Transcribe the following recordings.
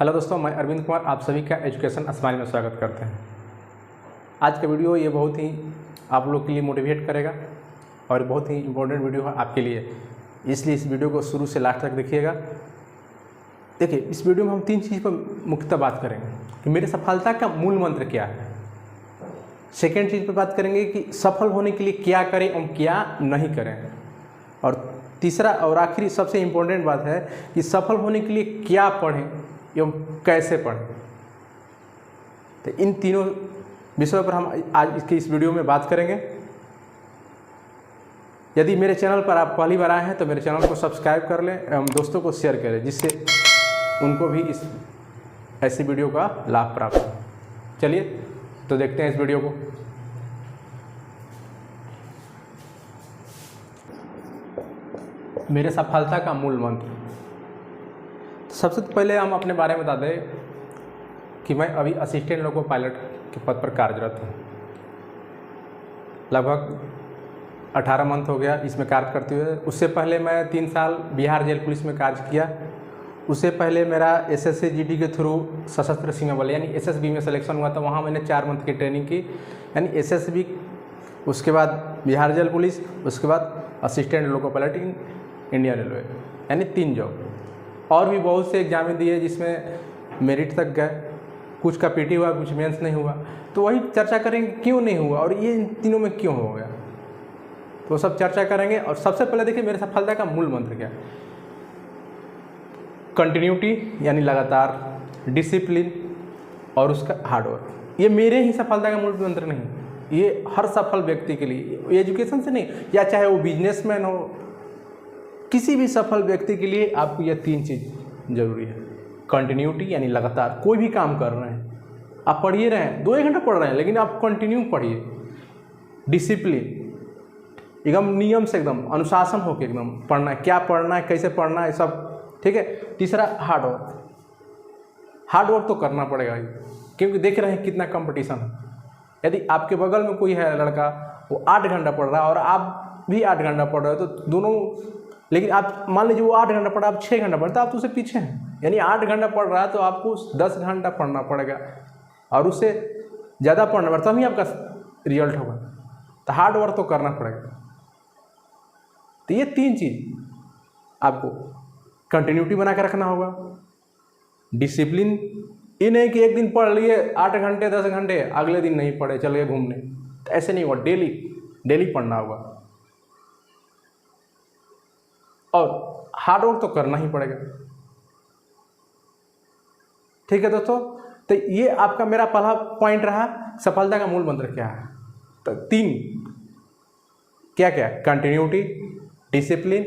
Hello दोस्तों, मैं अरविंद कुमार आप सभी का एजुकेशन स्माइल में स्वागत करते हैं। आज का वीडियो ये बहुत ही आप लोग के लिए मोटिवेट करेगा और बहुत ही इम्पोर्टेंट वीडियो है आपके लिए, इसलिए इस वीडियो को शुरू से लास्ट तक देखिएगा। देखिए, इस वीडियो में हम तीन चीज़ पर मुख्यतः बात करेंगे कि मेरे सफलता का मूल मंत्र क्या है। सेकेंड चीज़ पर बात करेंगे कि सफल होने के लिए क्या करें और क्या नहीं करें। और तीसरा और आखिरी सबसे इम्पोर्टेंट बात है कि सफल होने के लिए क्या पढ़ें एवं कैसे पढ़ें। तो इन तीनों विषयों पर हम आज इसके इस वीडियो में बात करेंगे। यदि मेरे चैनल पर आप पहली बार आए हैं तो मेरे चैनल को सब्सक्राइब कर लें एवं दोस्तों को शेयर करें, जिससे उनको भी इस ऐसी वीडियो का लाभ प्राप्त हो। चलिए तो देखते हैं इस वीडियो को। मेरे सफलता का मूल मंत्र। सबसे पहले हम अपने बारे में बता दें कि मैं अभी असिस्टेंट लोको पायलट के पद पर कार्यरत हूँ। लगभग 18 मंथ हो गया इसमें कार्य करते हुए। उससे पहले मैं 3 साल बिहार जेल पुलिस में कार्य किया। उससे पहले मेरा एसएससी जीडी के थ्रू सशस्त्र सीमा बल यानी एसएसबी में सिलेक्शन हुआ था। वहाँ मैंने 4 मंथ की ट्रेनिंग की, यानी एसएसबी, उसके बाद बिहार जेल पुलिस, उसके बाद assistant loco pilot in Indian railway, यानी 3 जॉब। और भी बहुत से एग्जामें दिए जिसमें मेरिट तक गए, कुछ का पीटी हुआ, कुछ मेंस नहीं हुआ। तो वही चर्चा करेंगे क्यों नहीं हुआ और ये इन तीनों में क्यों हो गया, तो सब चर्चा करेंगे। और सबसे पहले देखिए मेरे सफलता का मूल मंत्र क्या है। कंटिन्यूटी यानी लगातार, डिसिप्लिन और उसका हार्डवर्क। ये मेरे ही सफलता का मूल मंत्र नहीं, ये हर सफल व्यक्ति के लिए, एजुकेशन से नहीं, या चाहे वो बिजनेसमैन हो, किसी भी सफल व्यक्ति के लिए आपको यह 3 चीज़ जरूरी है। कंटिन्यूटी यानी लगातार, कोई भी काम कर रहे हैं आप पढ़िए रहे हैं, 2-1 घंटा पढ़ रहे हैं लेकिन आप कंटिन्यू पढ़िए। डिसिप्लिन, एकदम नियम से, एकदम अनुशासन होकर एकदम पढ़ना है, क्या पढ़ना है, कैसे पढ़ना है, सब ठीक है। तीसरा हार्डवर्क। हार्डवर्क तो करना पड़ेगा ही, क्योंकि देख रहे हैं कितना कंपटीशन है। यदि आपके बगल में कोई है लड़का, वो 8 घंटा पढ़ रहा है और आप भी 8 घंटा पढ़ रहे हो, तो दोनों, लेकिन आप मान लीजिए वो 8 घंटा पढ़ा, आप 6 घंटा पढ़ते, आप तो उससे पीछे हैं। यानी 8 घंटा पढ़ रहा है तो आपको 10 घंटा पढ़ना पड़ेगा और उससे ज़्यादा पढ़ना पड़ता, तभी आपका रिजल्ट होगा। तो हार्ड वर्क तो करना पड़ेगा। तो ये 3 चीज़ आपको कंटिन्यूटी बना के रखना होगा। डिसिप्लिन, ये नहीं कि एक दिन पढ़ लिए 8 घंटे 10 घंटे, अगले दिन नहीं पढ़े, चल गए घूमने, तो ऐसे नहीं होगा। डेली पढ़ना होगा। और हार्डवर्क तो करना ही पड़ेगा, ठीक है दोस्तों। तो ये आपका मेरा पहला पॉइंट रहा, सफलता का मूल मंत्र क्या है। तो 3 क्या क्या, कंटिन्यूटी, डिसिप्लिन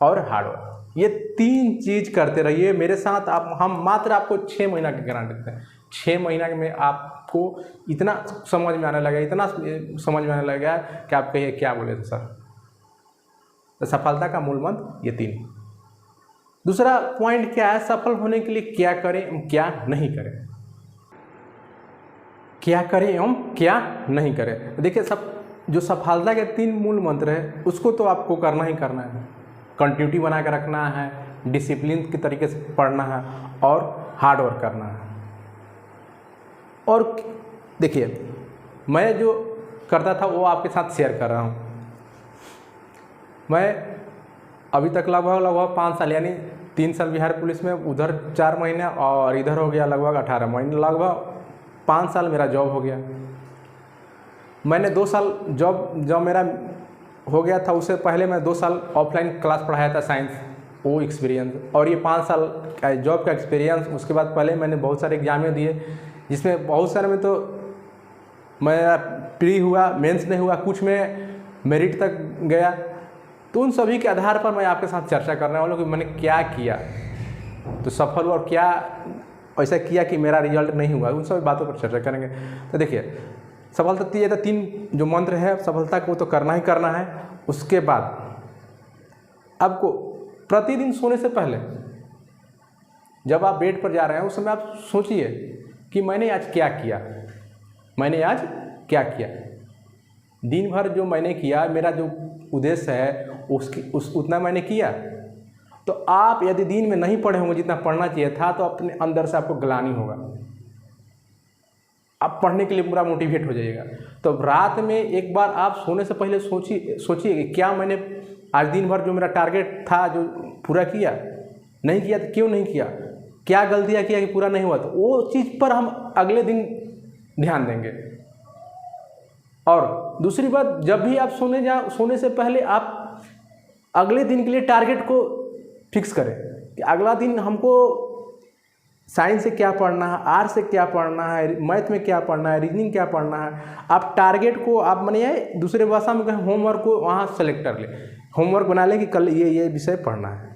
और हार्डवर्क। ये 3 चीज करते रहिए मेरे साथ। हम मात्र आपको 6 महीना की गारंटी देते हैं। 6 महीना में आपको इतना समझ में आने लगेगा, इतना समझ में आने लगेगा कि आप कहिए क्या बोले थे सर। तो सफलता का मूल मंत्र ये 3। दूसरा पॉइंट क्या है, सफल होने के लिए क्या करें एवं क्या नहीं करें। क्या करें एवं क्या नहीं करें। देखिए, सब जो सफलता के 3 मूल मंत्र है उसको तो आपको करना ही करना है। कंटिन्यूटी बना कर रखना है, डिसिप्लिन के तरीके से पढ़ना है और हार्ड वर्क करना है। और देखिए, मैं जो करता था वो आपके साथ शेयर कर रहा हूँ। मैं अभी तक लगभग 5 साल, यानी 3 साल बिहार पुलिस में, उधर 4 महीने और इधर हो गया लगभग 18 महीने, लगभग 5 साल मेरा जॉब हो गया। मैंने 2 साल जॉब मेरा हो गया था, उससे पहले मैं 2 साल ऑफलाइन क्लास पढ़ाया था साइंस, वो एक्सपीरियंस, और ये 5 साल का जॉब का एक्सपीरियंस। उसके बाद पहले मैंने बहुत सारे एग्जामें दिए, जिसमें बहुत सारे में तो मैं प्री हुआ, मेंस नहीं हुआ, कुछ में मेरिट तक गया। तो उन सभी के आधार पर मैं आपके साथ चर्चा करने वाला हूँ कि मैंने क्या किया तो सफल हुआ और क्या ऐसा किया कि मेरा रिजल्ट नहीं हुआ। उन सभी बातों पर चर्चा करेंगे। तो देखिए, सफलता ये तो 3 जो मंत्र है सफलता को तो करना ही करना है। उसके बाद आपको प्रतिदिन सोने से पहले जब आप बेड पर जा रहे हैं उस समय आप सोचिए कि मैंने आज क्या किया, मैंने आज क्या किया। दिन भर जो मैंने किया, मेरा जो उद्देश्य है उतना मैंने किया। तो आप यदि दिन में नहीं पढ़े होंगे जितना पढ़ना चाहिए था, तो अपने अंदर से आपको ग्लानि होगा, आप पढ़ने के लिए पूरा मोटिवेट हो जाइएगा। तो रात में एक बार आप सोने से पहले सोचिए कि क्या मैंने आज दिन भर जो मेरा टारगेट था जो पूरा किया, नहीं किया तो क्यों नहीं किया, क्या गलतियाँ किया कि पूरा नहीं हुआ, तो वो चीज़ पर हम अगले दिन ध्यान देंगे। और दूसरी बात, जब भी आप सोने से पहले आप अगले दिन के लिए टारगेट को फिक्स करें कि अगला दिन हमको साइंस से क्या पढ़ना है, आर्ट से क्या पढ़ना है, मैथ में क्या पढ़ना है, रीजनिंग क्या पढ़ना है। आप टारगेट को आप मानिए दूसरे भाषा में कहें होमवर्क को वहाँ सेलेक्ट कर लें, होमवर्क बना लें कि कल ये विषय पढ़ना है,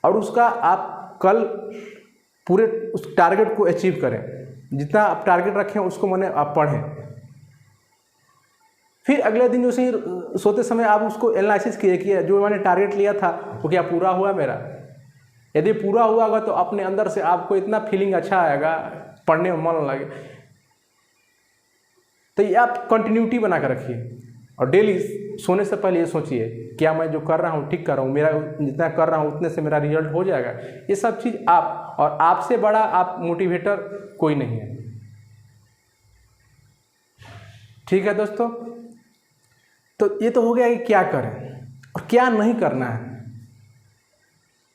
और उसका आप कल पूरे उस टारगेट को अचीव करें। जितना आप टारगेट रखें उसको माने आप पढ़ें। फिर अगले दिन उसी सोते समय आप उसको एनालिसिस किए कि जो मैंने टारगेट लिया था वो क्या पूरा हुआ मेरा। यदि पूरा हुआ होगा तो अपने अंदर से आपको इतना फीलिंग अच्छा आएगा, पढ़ने में मन लगे। तो ये आप कंटिन्यूटी बना कर रखिए, और डेली सोने से पहले ये सोचिए क्या मैं जो कर रहा हूँ ठीक कर रहा हूँ, मेरा जितना कर रहा हूँ उतने से मेरा रिजल्ट हो जाएगा। ये सब चीज़ आप, और आपसे बड़ा आप मोटिवेटर कोई नहीं है। ठीक है दोस्तों, तो ये तो हो गया कि क्या करें और क्या नहीं करना है।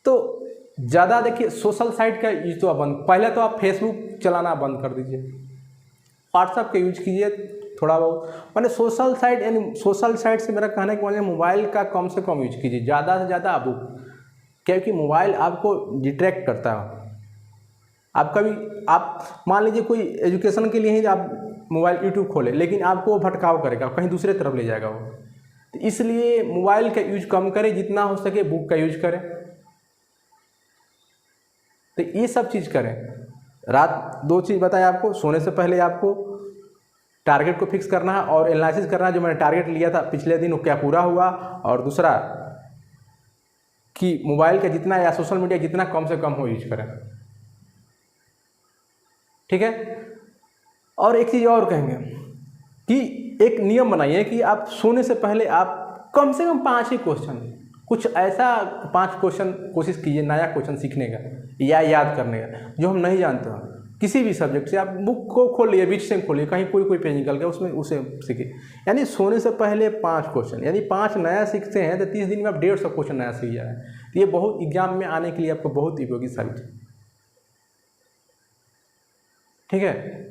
तो ज़्यादा देखिए सोशल साइट का यूज तो बंद, पहले तो आप फेसबुक चलाना बंद कर दीजिए, व्हाट्सएप का यूज कीजिए थोड़ा बहुत, मैंने सोशल साइट यानी सोशल साइट से मेरा कहने के मतलब मोबाइल का कम से कम यूज कीजिए, ज़्यादा से ज़्यादा आप, क्योंकि मोबाइल आपको डिस्ट्रैक्ट करता है। आप कभी आप मान लीजिए कोई एजुकेशन के लिए ही आप मोबाइल यूट्यूब खोले, लेकिन आपको भटकाव करेगा, कहीं दूसरे तरफ ले जाएगा वो। तो इसलिए मोबाइल का यूज कम करें, जितना हो सके बुक का यूज करें। तो ये सब चीज़ करें। रात 2 चीज़ बताएं आपको, सोने से पहले आपको टारगेट को फिक्स करना है और एनालिसिस करना है जो मैंने टारगेट लिया था पिछले दिन वो क्या पूरा हुआ, और दूसरा कि मोबाइल का जितना या सोशल मीडिया जितना कम से कम हो यूज करें। ठीक है। और एक चीज़ और कहेंगे कि एक नियम बनाइए कि आप सोने से पहले आप कम से कम 5 ही क्वेश्चन, कुछ ऐसा 5 क्वेश्चन कोशिश कीजिए नया क्वेश्चन सीखने का या याद करने का जो हम नहीं जानते हैं। किसी भी सब्जेक्ट से आप बुक को खोलिए, बीच से खोलिए, कहीं कोई पेज निकल गया उसमें उसे सीखिए। यानी सोने से पहले 5 क्वेश्चन, यानी 5 नया सीखते हैं तो 30 दिन में आप 150 क्वेश्चन नया सीख जाए। तो ये बहुत एग्जाम में आने के लिए आपको बहुत उपयोगी साबित है। ठीक है।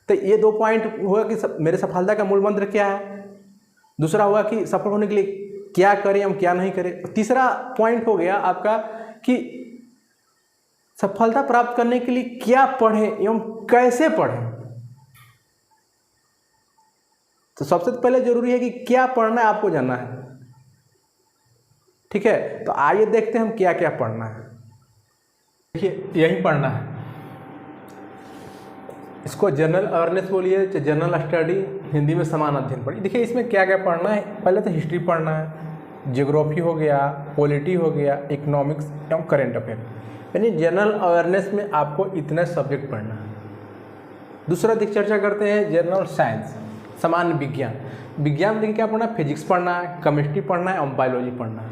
तो ये 2 पॉइंट हुआ कि मेरे सफलता का मूल मंत्र क्या है, दूसरा हुआ कि सफल होने के लिए क्या करें हम क्या नहीं करें, तीसरा पॉइंट हो गया आपका कि सफलता प्राप्त करने के लिए क्या पढ़ें एवं कैसे पढ़ें। तो सबसे पहले जरूरी है कि क्या पढ़ना है आपको जानना है। ठीक है। तो आइए देखते हैं हम क्या क्या पढ़ना है। देखिए यही पढ़ना है, इसको जनरल अवेयरनेस बोलिए चाहे जनरल स्टडी, हिंदी में समान अध्ययन पढ़िए। देखिए इसमें क्या क्या पढ़ना है। पहले तो हिस्ट्री पढ़ना है, ज्योग्राफी हो गया, पॉलिटी हो गया, इकोनॉमिक्स एवं करेंट अफेयर। यानी जनरल अवेयरनेस में आपको इतने सब्जेक्ट पढ़ना है। दूसरा चर्चा करते हैं जनरल साइंस, सामान्य विज्ञान। विज्ञान में देखिए क्या पढ़ना है, फिजिक्स पढ़ना है, केमिस्ट्री पढ़ना है और बायोलॉजी पढ़ना है।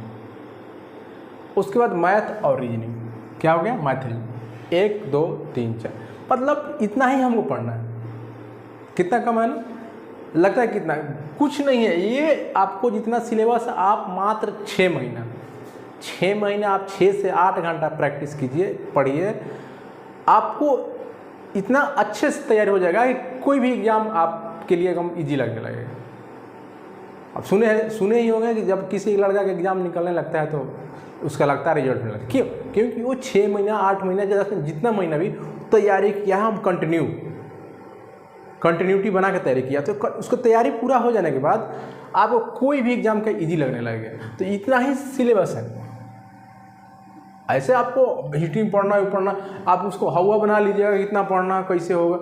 उसके बाद मैथ और रीजनिंग, क्या हो गया मैथ रीजनिंग, 1 2 3 4, मतलब इतना ही हमको पढ़ना है। कितना कम है ना, लगता है कितना, कुछ नहीं है। ये आपको जितना सिलेबस आप मात्र 6 महीना आप 6 से 8 घंटा प्रैक्टिस कीजिए, पढ़िए, आपको इतना अच्छे से तैयारी हो जाएगा कि कोई भी एग्जाम आपके लिए एकदम ईजी लगने लगेगा। अब सुने ही होंगे कि जब किसी लड़का का एग्जाम निकलने लगता है तो उसका लगता है रिजल्ट मिलने लगता है। क्यों? क्योंकि वो 6 महीना 8 महीना जितना महीना भी तैयारी किया, हम कंटिन्यूटी बना के तैयारी किया, तो उसको तैयारी पूरा हो जाने के बाद आपको कोई भी एग्जाम का इजी लगने लगेगा। तो इतना ही सिलेबस है। ऐसे आपको हिस्ट्री पढ़ना ही पढ़ना, आप उसको हवा बना लीजिएगा इतना पढ़ना कैसे होगा,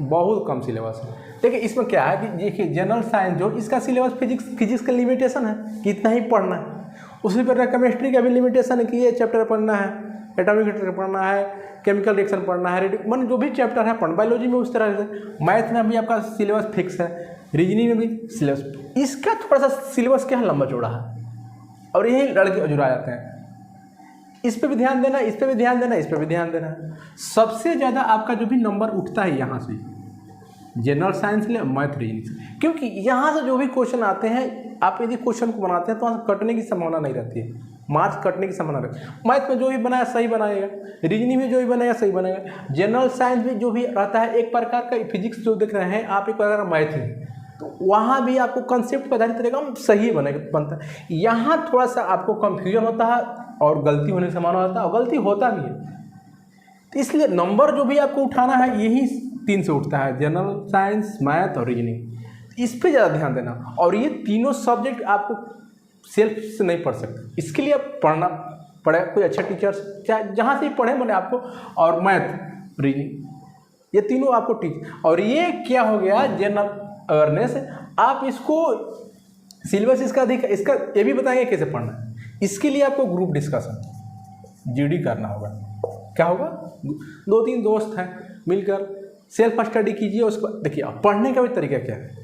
बहुत कम सिलेबस है। देखिए इसमें क्या है कि देखिए जनरल साइंस जो इसका सिलेबस फिजिक्स का लिमिटेशन है कि इतना ही पढ़ना है। उसी पर केमिस्ट्री का भी लिमिटेशन है कि ये चैप्टर पढ़ना है, एटॉमिक चैप्टर पढ़ना है, केमिकल रिएक्शन पढ़ना है, मतलब जो भी चैप्टर है पढ़ना। बायोलॉजी में उस तरह से, मैथ में भी आपका सिलेबस फिक्स है, रीजनिंग में भी सिलेबस। इसका थोड़ा सा सिलेबस क्या है, लंबा चौड़ा है, और यही लड़के अजुरा जाते हैं। इस पे भी ध्यान देना, इस पे भी ध्यान देना, इस पे भी ध्यान देना। सबसे ज़्यादा आपका जो भी नंबर उठता है यहाँ से, जनरल साइंस ले, मैथ, रीजनिंग, क्योंकि यहाँ से जो भी क्वेश्चन आते हैं, आप यदि क्वेश्चन को बनाते हैं तो वहाँ कटने की संभावना नहीं रहती है, मार्क्स कटने की संभावना रहती है। मैथ में जो भी बनाया सही बनाएगा, रीजनिंग में जो भी बनाएगा सही बनाएगा, जनरल साइंस में जो भी रहता है एक प्रकार का, फिजिक्स जो देख रहे हैं आप एक प्रकार का मैथ ही, तो वहाँ भी आपको कंसेप्ट पर आधारित रहेगा, सही बनता है। यहाँ थोड़ा सा आपको कंफ्यूजन होता है और गलती होने की संभावना होता है, और गलती होता भी है। तो इसलिए नंबर जो भी आपको उठाना है यही 3 से उठता है, जनरल साइंस, मैथ और रीजनिंग। इस पे ज़्यादा ध्यान देना, और ये तीनों सब्जेक्ट आपको सेल्फ से नहीं पढ़ सकते, इसके लिए आप पढ़ना पड़ेगा, कोई अच्छा टीचर चाहे जहाँ से ही पढ़े मैंने आपको, और मैथ, रीजनिंग, ये तीनों आपको टीच। और ये क्या हो गया जनरल अवेयरनेस, आप इसको सिलेबस इसका इसका ये भी बताएंगे कैसे पढ़ना है। इसके लिए आपको ग्रुप डिस्कशन जीडी करना होगा। क्या होगा, 2-3 दोस्त हैं मिलकर सेल्फ स्टडी कीजिए। उसको देखिए, पढ़ने का भी तरीका क्या है,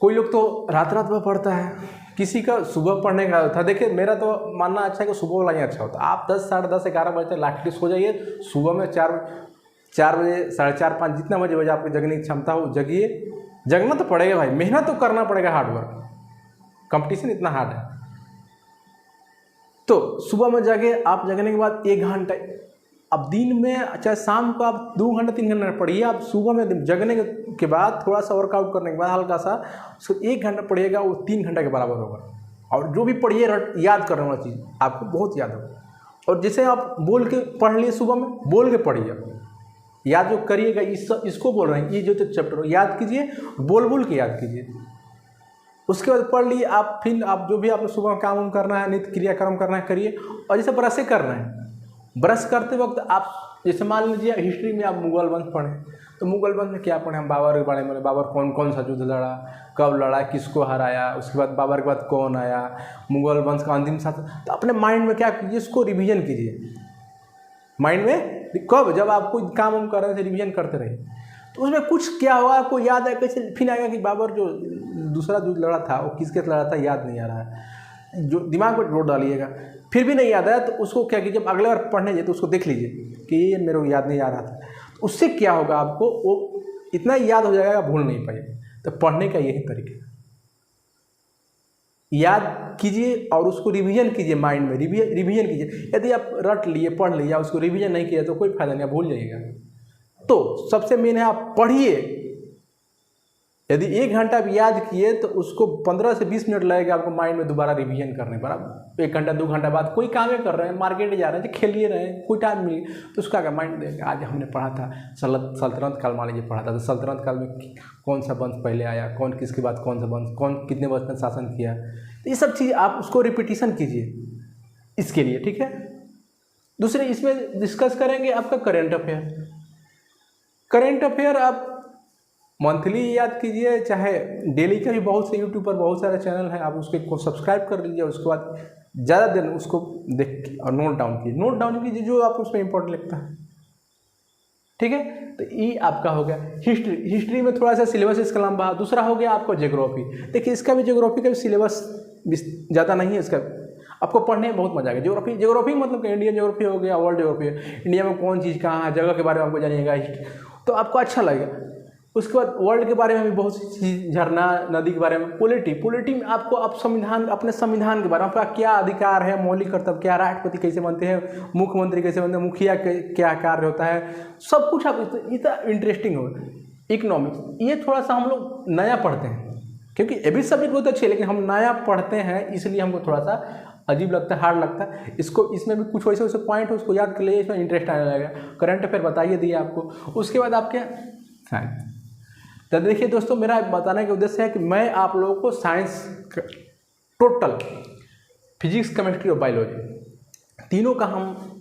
कोई लोग तो रात भर पढ़ता है, किसी का सुबह पढ़ने का था। देखिए मेरा तो मानना अच्छा है कि सुबह वाला ही अच्छा होता है। आप 10, साढ़े 10, 11 बजे तक लास्ट सो जाइए, सुबह में 4 बजे, 4:30, 5 जितना बजे आपकी जगने की क्षमता हो जगिए। जगना तो पड़ेगा भाई, मेहनत तो करना पड़ेगा, हार्डवर्क, कंपटीशन इतना हार्ड है। तो सुबह में जाके आप जगने के बाद 1 घंटा, अब दिन में चाहे शाम को आप 2 घंटा 3 घंटा पढ़िए, आप सुबह में जगने के बाद थोड़ा सा वर्कआउट करने के बाद हल्का सा उसको 1 घंटा पढ़िएगा, वो 3 घंटा के बराबर होगा। और जो भी पढ़िए याद करने वाला चीज़ आपको बहुत याद होगा। और जैसे आप बोल के पढ़ लिए, सुबह में बोल के पढ़िए, याद जो करिएगा, इसको बोल रहे हैं, ये जो चैप्टर याद कीजिए, बोल के याद कीजिए। उसके बाद पढ़ लिए आप, फिर आप जो भी आपको सुबह काम करना है, नित्य क्रियाक्रम करना है करिए। और जैसे ब्रश करना है, ब्रश करते वक्त आप जैसे मान लीजिए हिस्ट्री में आप मुगल वंश पढ़ें, तो मुगल वंश में क्या पढ़ें हम, बाबर के बारे में, बाबर कौन सा युद्ध लड़ा, कब लड़ा, किसको हराया, उसके बाद बाबर के बाद कौन आया, मुगल वंश का अंतिम शासक। तो अपने माइंड में क्या कीजिए, इसको रिविजन कीजिए माइंड में। कब, जब आप कोई काम कर रहे थे रिविजन करते रहिए, तो उसमें कुछ क्या होगा आपको याद है, कैसे फिर आएगा कि बाबर जो दूसरा युद्ध लड़ा था वो किसके साथ लड़ा था, याद नहीं आ रहा है, जो दिमाग में जोड़ डालिएगा। फिर भी नहीं याद आया तो उसको क्या कीजिए, जब अगले बार पढ़ने जाइए तो उसको देख लीजिए कि ये मेरे को याद नहीं आ रहा था। तो उससे क्या होगा, आपको वो इतना याद हो जाएगा, भूल नहीं पाइए। तो पढ़ने का यही तरीका, याद कीजिए और उसको रिवीजन कीजिए, माइंड में रिवीजन कीजिए। यदि आप रट लिए, पढ़ लिए, उसको रिवीजन नहीं किया तो कोई फायदा नहीं, भूल जाइएगा। तो सबसे मेन है आप पढ़िए। यदि 1 घंटा भी याद किए तो उसको 15 से 20 मिनट लगेगा आपको माइंड में दोबारा रिवीजन करने पर। आप 1 घंटा 2 घंटा बाद कोई काम कर रहे हैं, मार्केट जा रहे हैं, खेलिए रहे हैं, कोई टाइम मिल तो उसका क्या माइंड देगा। आज हमने पढ़ा था सल्तनत काल, मान लीजिए पढ़ा था, तो सल्तनत काल में कौन सा वंश पहले आया, कौन किसके बाद कौन सा वंश, कौन कितने वर्ष में शासन किया। तो ये सब चीज़ आप उसको रिपीटिशन कीजिए इसके लिए, ठीक है। दूसरे इसमें डिस्कस करेंगे आपका करेंट अफेयर। करेंट अफेयर आप मंथली याद कीजिए, चाहे डेली का भी बहुत से यूट्यूब पर बहुत सारे चैनल हैं, आप उसको सब्सक्राइब कर लीजिए। उसके बाद ज़्यादा दिन उसको देख और नोट डाउन कीजिए जो आप उसमें इंपॉर्टेंट लगता है, ठीक है। तो ये आपका हो गया हिस्ट्री में थोड़ा सा सिलेबस इसका लंबा। दूसरा हो गया आपको ज्योग्राफी। देखिए इसका भी ज्योग्राफी का भी सिलेबस ज़्यादा नहीं है, इसका आपको पढ़ने में बहुत मजा आएगा। ज्योग्राफी मतलब कि इंडियन ज्योग्राफी हो गया, वर्ल्ड ज्योग्राफी, इंडिया में कौन चीज़ कहाँ है, जगह के बारे में आपको जानिएगा, तो आपको अच्छा लगेगा। उसके बाद वर्ल्ड के बारे में भी बहुत सी चीज़, झरना, नदी के बारे में, पॉलिटी में आपको आप संविधान, अपने संविधान के बारे में, आपका क्या अधिकार है, मौलिक कर्तव्य क्या, राष्ट्रपति कैसे बनते हैं, मुख्यमंत्री कैसे बनते हैं, मुखिया क्या कार्य होता है, सब कुछ आप इतना इंटरेस्टिंग हो। इकोनॉमिक्स, ये थोड़ा सा हम लोग नया पढ़ते हैं क्योंकि ये भी सब्जेक्ट बहुत अच्छे है, लेकिन हम नया पढ़ते हैं इसलिए हमको थोड़ा सा अजीब लगता है, हार्ड लगता है। इसको इसमें भी कुछ वैसे पॉइंट है, उसको याद कर लिए, इसमें इंटरेस्ट आने लगेगा। करंट अफेयर बताइए दिए आपको। उसके बाद आपके साइंस। तो देखिए दोस्तों, मेरा बताने का उद्देश्य है कि मैं आप लोगों को साइंस टोटल फिजिक्स, केमिस्ट्री और बायोलॉजी तीनों का हम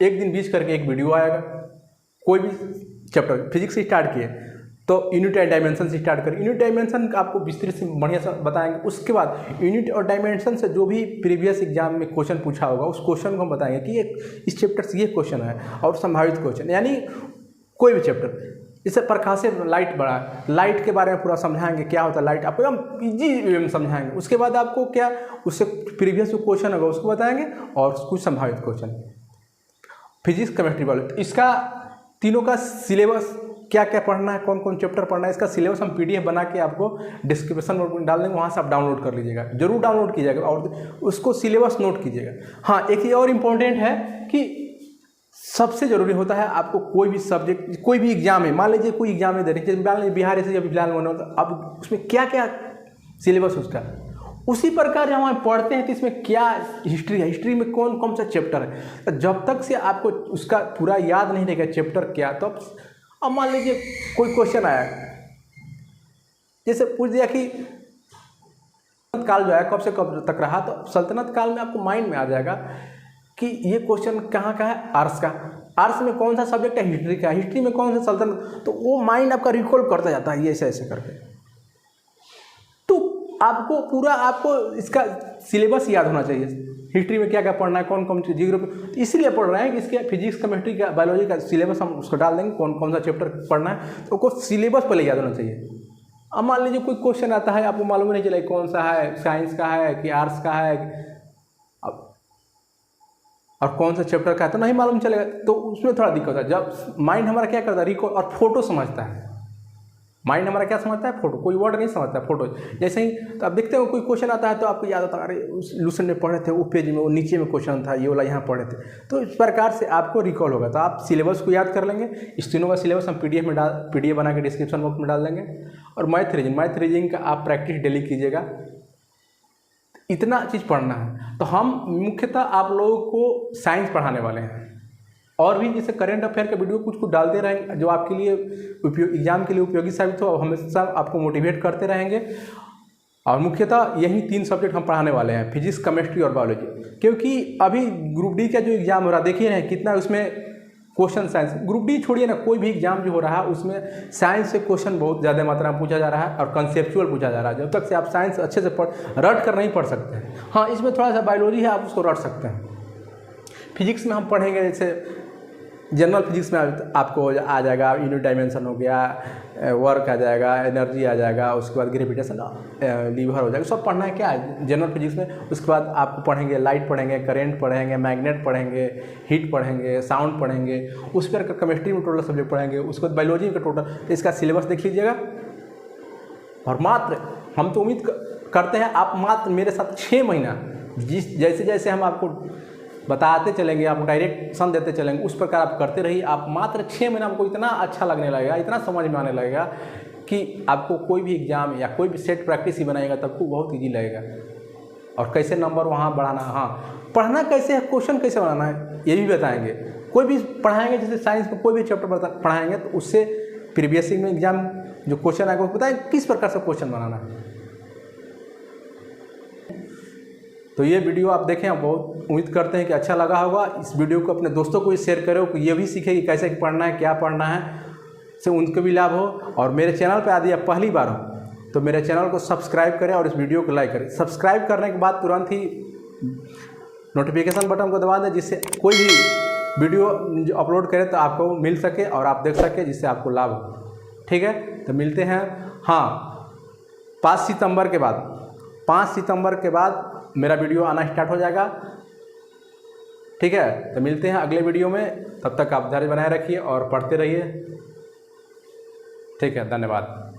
एक दिन बीच करके एक वीडियो आएगा। कोई भी चैप्टर फिजिक्स से स्टार्ट किए तो यूनिट एंड डायमेंशन से स्टार्ट करें। यूनिट डायमेंशन का आपको विस्तृत से बढ़िया से बताएंगे। उसके बाद यूनिट और डायमेंशन से जो भी प्रीवियस एग्जाम में क्वेश्चन पूछा होगा उस क्वेश्चन को हम बताएंगे कि ये इस चैप्टर से ये क्वेश्चन है और संभावित क्वेश्चन, यानी कोई भी चैप्टर जैसे प्रकाश से लाइट बढ़ा है, लाइट के बारे में पूरा समझाएंगे क्या होता है लाइट, आपको एकदम ईजी वे में समझाएंगे। उसके बाद आपको क्या उससे प्रीवियस जो क्वेश्चन होगा उसको बताएंगे और कुछ संभावित क्वेश्चन, फिजिक्स केमिस्ट्री बायोलॉजी। इसका तीनों का सिलेबस क्या क्या पढ़ना है, कौन कौन चैप्टर पढ़ना है, इसका सिलेबस हम पीडीएफ बना के आपको डिस्क्रिप्शन में डाल देंगे, वहाँ से आप डाउनलोड कर लीजिएगा, जरूर डाउनलोड कीजिएगा और उसको सिलेबस नोट कीजिएगा। हाँ, एक ये और इम्पोर्टेंट है कि सबसे ज़रूरी होता है आपको कोई भी सब्जेक्ट, कोई भी एग्जाम है, मान लीजिए कोई एग्जाम में दे रहे हैं, मान लीजिए बिहार ऐसे जब फिलहाल होना होता है, अब उसमें क्या क्या सिलेबस उसका, उसी प्रकार जब हम पढ़ते हैं तो इसमें क्या हिस्ट्री है, हिस्ट्री में कौन कौन सा चैप्टर है, तो जब तक से आपको उसका पूरा याद नहीं रहेगा चैप्टर क्या, तो अब मान लीजिए कोई क्वेश्चन आया, जैसे पूछ दिया कि सल्तनत काल जो है कब से कब तक रहा, तो सल्तनत काल में आपको माइंड में आ जाएगा कि ये क्वेश्चन कहाँ का है, आर्ट्स का, आर्ट्स में कौन सा सब्जेक्ट है, हिस्ट्री का, हिस्ट्री में कौन सा सल्तनत, तो वो माइंड आपका रिकॉल करता जाता है ये ऐसे ऐसे करके। तो आपको पूरा आपको इसका सिलेबस याद होना चाहिए, हिस्ट्री में क्या क्या पढ़ना है, कौन कौन सी जियोग्राफी, इसलिए पढ़ रहे हैं कि इसके फिजिक्स केमिस्ट्री का बायोलॉजी का सिलेबस हम उसको डाल देंगे, कौन कौन सा चैप्टर पढ़ना है, तो उसको सिलेबस पहले याद होना चाहिए। अब मान लीजिए कोई क्वेश्चन आता है, आपको मालूम नहीं चला कौन सा है, साइंस का है कि आर्ट्स का है, अब और कौन सा चैप्टर का है तो नहीं मालूम चलेगा, तो उसमें थोड़ा दिक्कत है। जब माइंड हमारा क्या करता है, रिकॉल और फोटो समझता है, माइंड हमारा क्या समझता है, फोटो, कोई वर्ड नहीं समझता है, फोटो। जैसे ही तो आप देखते हो कोई क्वेश्चन आता है तो आपको याद आता है, अरे उस लूसन में पढ़े थे, वो पेज में वो नीचे में क्वेश्चन था, ये वाला यहाँ पढ़े थे, तो इस प्रकार से आपको रिकॉल होगा। तो आप सिलेबस को याद कर लेंगे, इस तीनों का सिलेबस हम पीडीएफ बना के डिस्क्रिप्शन बॉक्स में डाल देंगे। और मैथ रीजनिंग का आप प्रैक्टिस डेली कीजिएगा, इतना चीज़ पढ़ना है। तो हम मुख्यतः आप लोगों को साइंस पढ़ाने वाले हैं, और भी जैसे करंट अफेयर का वीडियो कुछ डालते रहेंगे जो आपके लिए एग्जाम के लिए उपयोगी साबित हो, हमेशा आपको मोटिवेट करते रहेंगे। और मुख्यतः यही 3 सब्जेक्ट हम पढ़ाने वाले हैं, फिजिक्स केमिस्ट्री और बायोलॉजी, क्योंकि अभी ग्रुप डी का जो एग्ज़ाम हो रहा है देखिए ना कितना उसमें क्वेश्चन साइंस, ग्रुप डी छोड़िए ना, कोई भी एग्जाम जो हो रहा है उसमें साइंस से क्वेश्चन बहुत ज़्यादा मात्रा में पूछा जा रहा है और कंसेप्चुअल पूछा जा रहा है। जब तक से आप साइंस अच्छे से रट कर नहीं पढ़ सकते हैं। हाँ, इसमें थोड़ा सा बायोलॉजी है, आप उसको रट सकते हैं। फिजिक्स में हम पढ़ेंगे, जैसे जनरल फिजिक्स में आपको आ जाएगा, यूनिट डायमेंशन हो गया, वर्क आ जाएगा, एनर्जी आ जाएगा, उसके बाद ग्रेविटेशन, लीवर हो जाएगा, सब पढ़ना है क्या है जनरल फिजिक्स में। उसके बाद आपको पढ़ेंगे लाइट पढ़ेंगे, करंट पढ़ेंगे, मैग्नेट पढ़ेंगे, हीट पढ़ेंगे, साउंड पढ़ेंगे, उस पर केमिस्ट्री में टोटल सब्जेक्ट पढ़ेंगे, उसके बाद बायोलॉजी का टोटल। तो इसका सिलेबस देख लीजिएगा। और मात्र हम तो उम्मीद करते हैं आप मात्र मेरे साथ 6 महीना जैसे जैसे हम आपको बताते चलेंगे, आपको डायरेक्शन देते चलेंगे, उस प्रकार आप करते रहिए। आप मात्र 6 महीना आपको इतना अच्छा लगने लगेगा, इतना समझ में आने लगेगा कि आपको कोई भी एग्जाम या कोई भी सेट प्रैक्टिस ही बनाएगा तब को बहुत ईजी लगेगा। और कैसे नंबर वहाँ बढ़ाना, हाँ पढ़ना कैसे है, क्वेश्चन कैसे बनाना है ये भी बताएंगे। कोई भी पढ़ाएंगे, जैसे साइंस में कोई भी चैप्टर पढ़ाएंगे तो उससे प्रीवियस में एग्जाम जो क्वेश्चन आएगा वो बताएंगे किस प्रकार से क्वेश्चन बनाना है। तो ये वीडियो आप देखें, आप बहुत उम्मीद करते हैं कि अच्छा लगा होगा। इस वीडियो को अपने दोस्तों को भी शेयर करो कि ये भी सीखे कि कैसे पढ़ना है, क्या पढ़ना है, से उनको भी लाभ हो। और मेरे चैनल पर यदि आप पहली बार हो तो मेरे चैनल को सब्सक्राइब करें और इस वीडियो को लाइक करें। सब्सक्राइब करने के बाद तुरंत ही नोटिफिकेशन बटन को दबा दें, जिससे कोई भी वीडियो जो अपलोड करें तो आपको मिल सके और आप देख सके, जिससे आपको लाभ हो। ठीक है, तो मिलते हैं। हाँ, 5 सितंबर के बाद मेरा वीडियो आना स्टार्ट हो जाएगा। ठीक है, तो मिलते हैं अगले वीडियो में। तब तक आप धैर्य बनाए रखिए और पढ़ते रहिए। ठीक है, धन्यवाद।